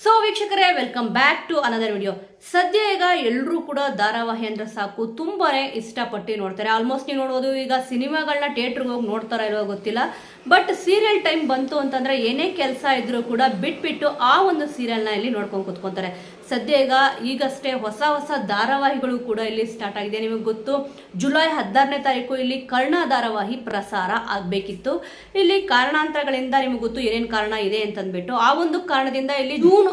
So ವೀಕ್ಷಕರೇ, welcome back to another video. ಸದ್ಯ ಈಗ ಎಲ್ಲರೂ ಕೂಡ ಧಾರಾವಾಹಿ ಅಂದ್ರೆ ಸಾಕು ತುಂಬಾನೇ ಇಷ್ಟಪಟ್ಟು ನೋಡ್ತಾರೆ. ಆಲ್ಮೋಸ್ಟ್ ನೀವು ನೋಡ್ಬೋದು, ಈಗ ಸಿನಿಮಾಗಳನ್ನ ಥಿಯೇಟರ್ಗೆ ಹೋಗಿ ನೋಡ್ತಾರ ಇಲ್ವೋ ಗೊತ್ತಿಲ್ಲ, ಬಟ್ ಸೀರಿಯಲ್ ಟೈಮ್ ಬಂತು ಅಂತಂದ್ರೆ ಏನೇ ಕೆಲಸ ಇದ್ರೂ ಕೂಡ ಬಿಟ್ಬಿಟ್ಟು ಆ ಒಂದು ಸೀರಿಯಲ್ನ ಇಲ್ಲಿ ನೋಡ್ಕೊಂಡು ಕುತ್ಕೊಂತಾರೆ. ಸದ್ಯ ಈಗಷ್ಟೇ ಹೊಸ ಧಾರಾವಾಹಿಗಳು ಕೂಡ ಇಲ್ಲಿ ಸ್ಟಾರ್ಟ್ ಆಗಿದೆ. ನಿಮಗೆ ಗೊತ್ತು, ಜುಲೈ 16ನೇ ತಾರೀಕು ಇಲ್ಲಿ ಕರ್ಣ ಧಾರಾವಾಹಿ ಪ್ರಸಾರ ಆಗಬೇಕಿತ್ತು. ಇಲ್ಲಿ ಕಾರಣಾಂತರಗಳಿಂದ ನಿಮಗೆ ಗೊತ್ತು ಏನೇನು ಕಾರಣ ಇದೆ ಅಂತಂದ್ಬಿಟ್ಟು, ಆ ಒಂದು ಕಾರಣದಿಂದ ಇಲ್ಲಿ ಜೂನ್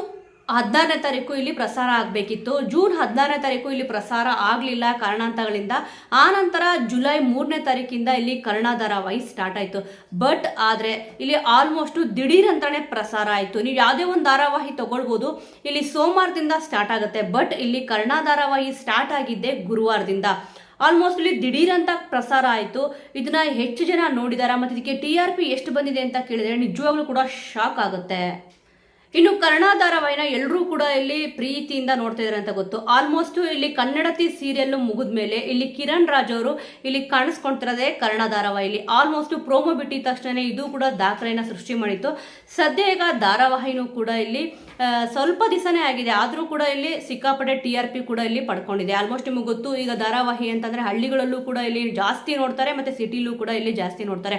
16ನೇ ತಾರೀಕು ಇಲ್ಲಿ ಪ್ರಸಾರ ಆಗಬೇಕಿತ್ತು. ಜೂನ್ 16ನೇ ತಾರೀಕು ಇಲ್ಲಿ ಪ್ರಸಾರ ಆಗಲಿಲ್ಲ ಕಾರಣಾಂತರಗಳಿಂದ. ಆ ನಂತರ ಜುಲೈ 3ನೇ ತಾರೀಕಿಂದ ಇಲ್ಲಿ ಕರ್ಣ ಧಾರಾವಾಹಿ ಸ್ಟಾರ್ಟ್ ಆಯಿತು. ಬಟ್ ಆದರೆ ಇಲ್ಲಿ ಆಲ್ಮೋಸ್ಟ್ ದಿಢೀರ್ ಅಂತಾನೆ ಪ್ರಸಾರ ಆಯಿತು. ನೀವು ಯಾವುದೇ ಒಂದು ಧಾರಾವಾಹಿ ತಗೊಳ್ಬೋದು, ಇಲ್ಲಿ ಸೋಮವಾರದಿಂದ ಸ್ಟಾರ್ಟ್ ಆಗುತ್ತೆ. ಬಟ್ ಇಲ್ಲಿ ಕರ್ಣ ಧಾರಾವಾಹಿ ಸ್ಟಾರ್ಟ್ ಆಗಿದ್ದೆ ಗುರುವಾರದಿಂದ. ಆಲ್ಮೋಸ್ಟ್ ಇಲ್ಲಿ ದಿಢೀರ್ ಅಂತ ಪ್ರಸಾರ ಆಯಿತು. ಇದನ್ನ ಹೆಚ್ಚು ಜನ ನೋಡಿದಾರ, ಮತ್ತು ಇದಕ್ಕೆ TRP ಎಷ್ಟು ಬಂದಿದೆ ಅಂತ ಕೇಳಿದ್ರೆ ನಿಜವಾಗ್ಲೂ ಕೂಡ ಶಾಕ್ ಆಗುತ್ತೆ. ಇನ್ನು ಕರ್ಣ ಧಾರಾವಾಹಿನ ಎಲ್ಲರೂ ಕೂಡ ಇಲ್ಲಿ ಪ್ರೀತಿಯಿಂದ ನೋಡ್ತಾ ಇದಾರೆ ಅಂತ ಗೊತ್ತು. ಆಲ್ಮೋಸ್ಟ್ ಇಲ್ಲಿ ಕನ್ನಡತಿ ಸೀರಿಯಲ್ ಮುಗಿದ ಮೇಲೆ ಇಲ್ಲಿ ಕಿರಣ್ ರಾಜ್ ಅವರು ಇಲ್ಲಿ ಕಾಣಿಸ್ಕೊಳ್ತಿರೋದೇ ಕರ್ಣ ಧಾರಾವಾಹಿಲಿ. ಆಲ್ಮೋಸ್ಟ್ ಪ್ರೋಮೋ ಬಿಟ್ಟಿದ ತಕ್ಷಣ ಇದು ಕೂಡ ದಾಖಲೆಯನ್ನ ಸೃಷ್ಟಿ ಮಾಡಿತ್ತು. ಸದ್ಯ ಈಗ ಧಾರಾವಾಹಿನೂ ಕೂಡ ಇಲ್ಲಿ ಸ್ವಲ್ಪ ದಿವಸನೇ ಆಗಿದೆ, ಆದರೂ ಕೂಡ ಇಲ್ಲಿ ಸಿಕ್ಕಾಪಟ್ಟೆ TRP ಕೂಡ ಇಲ್ಲಿ ಪಡ್ಕೊಂಡಿದೆ. ಆಲ್ಮೋಸ್ಟ್ ನಿಮಗೆ ಗೊತ್ತು, ಈಗ ಧಾರಾವಾಹಿ ಅಂತಂದ್ರೆ ಹಳ್ಳಿಗಳಲ್ಲೂ ಕೂಡ ಇಲ್ಲಿ ಜಾಸ್ತಿ ನೋಡ್ತಾರೆ, ಮತ್ತೆ ಸಿಟಿಲೂ ಕೂಡ ಇಲ್ಲಿ ಜಾಸ್ತಿ ನೋಡ್ತಾರೆ.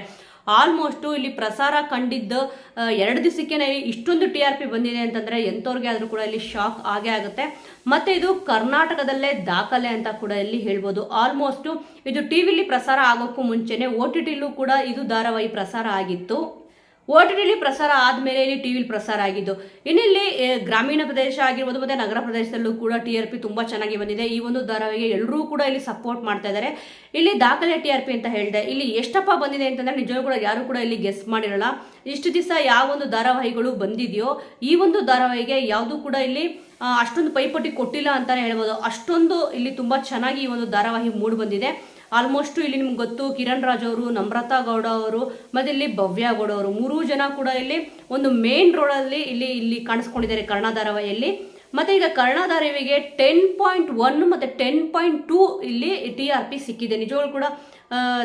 ಆಲ್ಮೋಸ್ಟ್ ಇಲ್ಲಿ ಪ್ರಸಾರ ಕಂಡಿದ್ದು 2 ದಿವಸಕ್ಕೆ ಇಷ್ಟೊಂದು TRP ಬಂದಿದೆ ಅಂತಂದ್ರೆ ಎಂಥವ್ರಿಗೆ ಆದ್ರೂ ಕೂಡ ಇಲ್ಲಿ ಶಾಕ್ ಆಗೇ ಆಗುತ್ತೆ. ಮತ್ತೆ ಇದು ಕರ್ನಾಟಕದಲ್ಲೇ ದಾಖಲೆ ಅಂತ ಕೂಡ ಇಲ್ಲಿ ಹೇಳ್ಬೋದು. ಆಲ್ಮೋಸ್ಟ್ ಇದು ಟಿವಿಲಿ ಪ್ರಸಾರ ಆಗೋಕ್ಕೂ ಮುಂಚೆನೆ OTTಲೂ ಕೂಡ ಇದು ಧಾರಾವಾಹಿ ಪ್ರಸಾರ ಆಗಿತ್ತು. OTTಲಿ ಪ್ರಸಾರ ಆದಮೇಲೆ ಇಲ್ಲಿ ಟಿವಿಲಿ ಪ್ರಸಾರ ಆಗಿದ್ದು. ಇನ್ನಿಲ್ಲಿ ಗ್ರಾಮೀಣ ಪ್ರದೇಶ ಆಗಿರ್ಬೋದು ಮತ್ತೆ ನಗರ ಪ್ರದೇಶದಲ್ಲೂ ಕೂಡ TRP ತುಂಬಾ ಚೆನ್ನಾಗಿ ಬಂದಿದೆ. ಈ ಒಂದು ಧಾರಾವಾಹಿಗೆ ಎಲ್ಲರೂ ಕೂಡ ಇಲ್ಲಿ ಸಪೋರ್ಟ್ ಮಾಡ್ತಾ ಇದ್ದಾರೆ. ಇಲ್ಲಿ ದಾಖಲೆ TRP ಅಂತ ಹೇಳಿದೆ. ಇಲ್ಲಿ ಎಷ್ಟಪ್ಪ ಬಂದಿದೆ ಅಂತಂದ್ರೆ ನಿಜವಾಗ್ಲೂ ಕೂಡ ಯಾರು ಕೂಡ ಇಲ್ಲಿ ಗೆಸ್ ಮಾಡಿರಲ್ಲ. ಇಷ್ಟು ದಿವಸ ಯಾವ ಒಂದು ಧಾರಾವಾಹಿಗಳು ಬಂದಿದೆಯೋ ಈ ಒಂದು ಧಾರಾವಾಹಿಗೆ ಯಾವುದು ಕೂಡ ಇಲ್ಲಿ ಅಷ್ಟೊಂದು ಪೈಪೋಟಿ ಕೊಟ್ಟಿಲ್ಲ ಅಂತಾನೆ ಹೇಳ್ಬೋದು. ಅಷ್ಟೊಂದು ಇಲ್ಲಿ ತುಂಬಾ ಚೆನ್ನಾಗಿ ಈ ಒಂದು ಧಾರಾವಾಹಿ ಮೂಡ್ ಬಂದಿದೆ. ಆಲ್ಮೋಸ್ಟ್ ಇಲ್ಲಿ ನಿಮ್ಗೆ ಗೊತ್ತು, ಕಿರಣ್ ರಾಜ್ ಅವರು, ನಮ್ರತಾ ಗೌಡ ಅವರು, ಮತ್ತೆ ಇಲ್ಲಿ ಭವ್ಯ ಗೌಡ ಅವರು 3 ಜನ ಕೂಡ ಇಲ್ಲಿ ಒಂದು ಮೇನ್ ರೋಡಲ್ಲಿ ಇಲ್ಲಿ ಕಾಣಿಸ್ಕೊಂಡಿದ್ದಾರೆ ಕರ್ಣ ಧಾರಾವಾಹಿಯಲ್ಲಿ. ಮತ್ತೆ ಈಗ ಕರ್ಣ ಧಾರಾವಾಹಿಗೆ 10.1 ಮತ್ತೆ 10.2 ಇಲ್ಲಿ TRP ಸಿಕ್ಕಿದೆ. ನಿಜವಾಗ್ಲೂ ಕೂಡ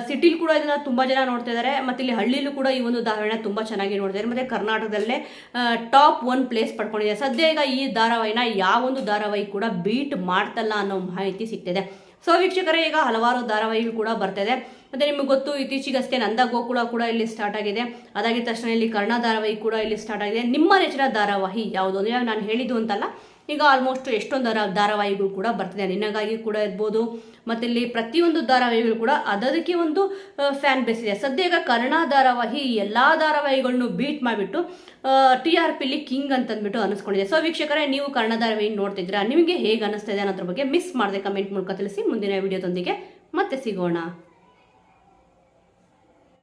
ಸಿಟಿಲಿ ಕೂಡ ಇದನ್ನ ತುಂಬಾ ಜನ ನೋಡ್ತಾ ಇದ್ದಾರೆ, ಮತ್ತೆ ಇಲ್ಲಿ ಹಳ್ಳಿಲೂ ಕೂಡ ಈ ಒಂದು ಧಾರಾವಾಹಿನ ತುಂಬಾ ಚೆನ್ನಾಗಿ ನೋಡ್ತಾರೆ. ಮತ್ತೆ ಕರ್ನಾಟಕದಲ್ಲೇ ಟಾಪ್ 1 ಪ್ಲೇಸ್ ಪಡ್ಕೊಂಡಿದೆ. ಸದ್ಯ ಈಗ ಈ ಧಾರಾವಾಹಿನ ಯಾವೊಂದು ಧಾರಾವಾಹಿ ಕೂಡ ಬೀಟ್ ಮಾಡ್ತಲ್ಲ ಅನ್ನೋ ಮಾಹಿತಿ ಸಿಗ್ತಿದೆ. ಸೊ ವೀಕ್ಷಕರೇ, ಈಗ ಹಲವಾರು ಧಾರಾವಾಹಿಗಳು ಕೂಡ ಬರ್ತಿದೆ. ಮತ್ತೆ ನಿಮಗೆ ಗೊತ್ತು, ಇತ್ತೀಚೆಗಷ್ಟೇ ನಂದ ಗೋಕುಲ ಕೂಡ ಇಲ್ಲಿ ಸ್ಟಾರ್ಟ್ ಆಗಿದೆ. ಅದಾಗಿದ ತಕ್ಷಣ ಇಲ್ಲಿ ಕರ್ಣ ಧಾರಾವಾಹಿ ಕೂಡ ಇಲ್ಲಿ ಸ್ಟಾರ್ಟ್ ಆಗಿದೆ. ನಿಮ್ಮ ನೆಚ್ಚಿನ ಧಾರಾವಾಹಿ ಯಾವುದು ಅಂದ್ರೆ ನಾನು ಹೇಳಿದ್ದು ಅಂತಲ್ಲ, ಈಗ ಆಲ್ಮೋಸ್ಟ್ ಎಷ್ಟೊಂದು ಧಾರಾವಾಹಿಗಳು ಕೂಡ ಬರ್ತಿದೆ. ನಿನಗಾಗಿ ಕೂಡ ಇರ್ಬೋದು, ಮತ್ತೆ ಇಲ್ಲಿ ಪ್ರತಿಯೊಂದು ಧಾರಾವಾಹಿಗಳು ಕೂಡ ಅದಕ್ಕೆ ಒಂದು ಫ್ಯಾನ್ ಬೇಸ್ ಇದೆ. ಸದ್ಯ ಈಗ ಕರ್ಣ ಧಾರಾವಾಹಿ ಎಲ್ಲಾ ಧಾರಾವಾಹಿಗಳನ್ನು ಬೀಟ್ ಮಾಡಿಬಿಟ್ಟು TRPಲಿ ಕಿಂಗ್ ಅಂತಂದ್ಬಿಟ್ಟು ಅನಿಸ್ಕೊಂಡಿದೆ. ಸೊ ವೀಕ್ಷಕರೇ, ನೀವು ಕರ್ಣ ಧಾರಾವಾಹಿ ನೋಡ್ತಿದ್ದೀರಾ, ನಿಮಗೆ ಹೇಗೆ ಅನಿಸ್ತಾ ಇದೆ ಅನ್ನೋದ್ರ ಬಗ್ಗೆ ಮಿಸ್ ಮಾಡದೆ ಕಮೆಂಟ್ ಮೂಲಕ ತಿಳಿಸಿ. ಮುಂದಿನ ವಿಡಿಯೋದೊಂದಿಗೆ ಮತ್ತೆ ಸಿಗೋಣ.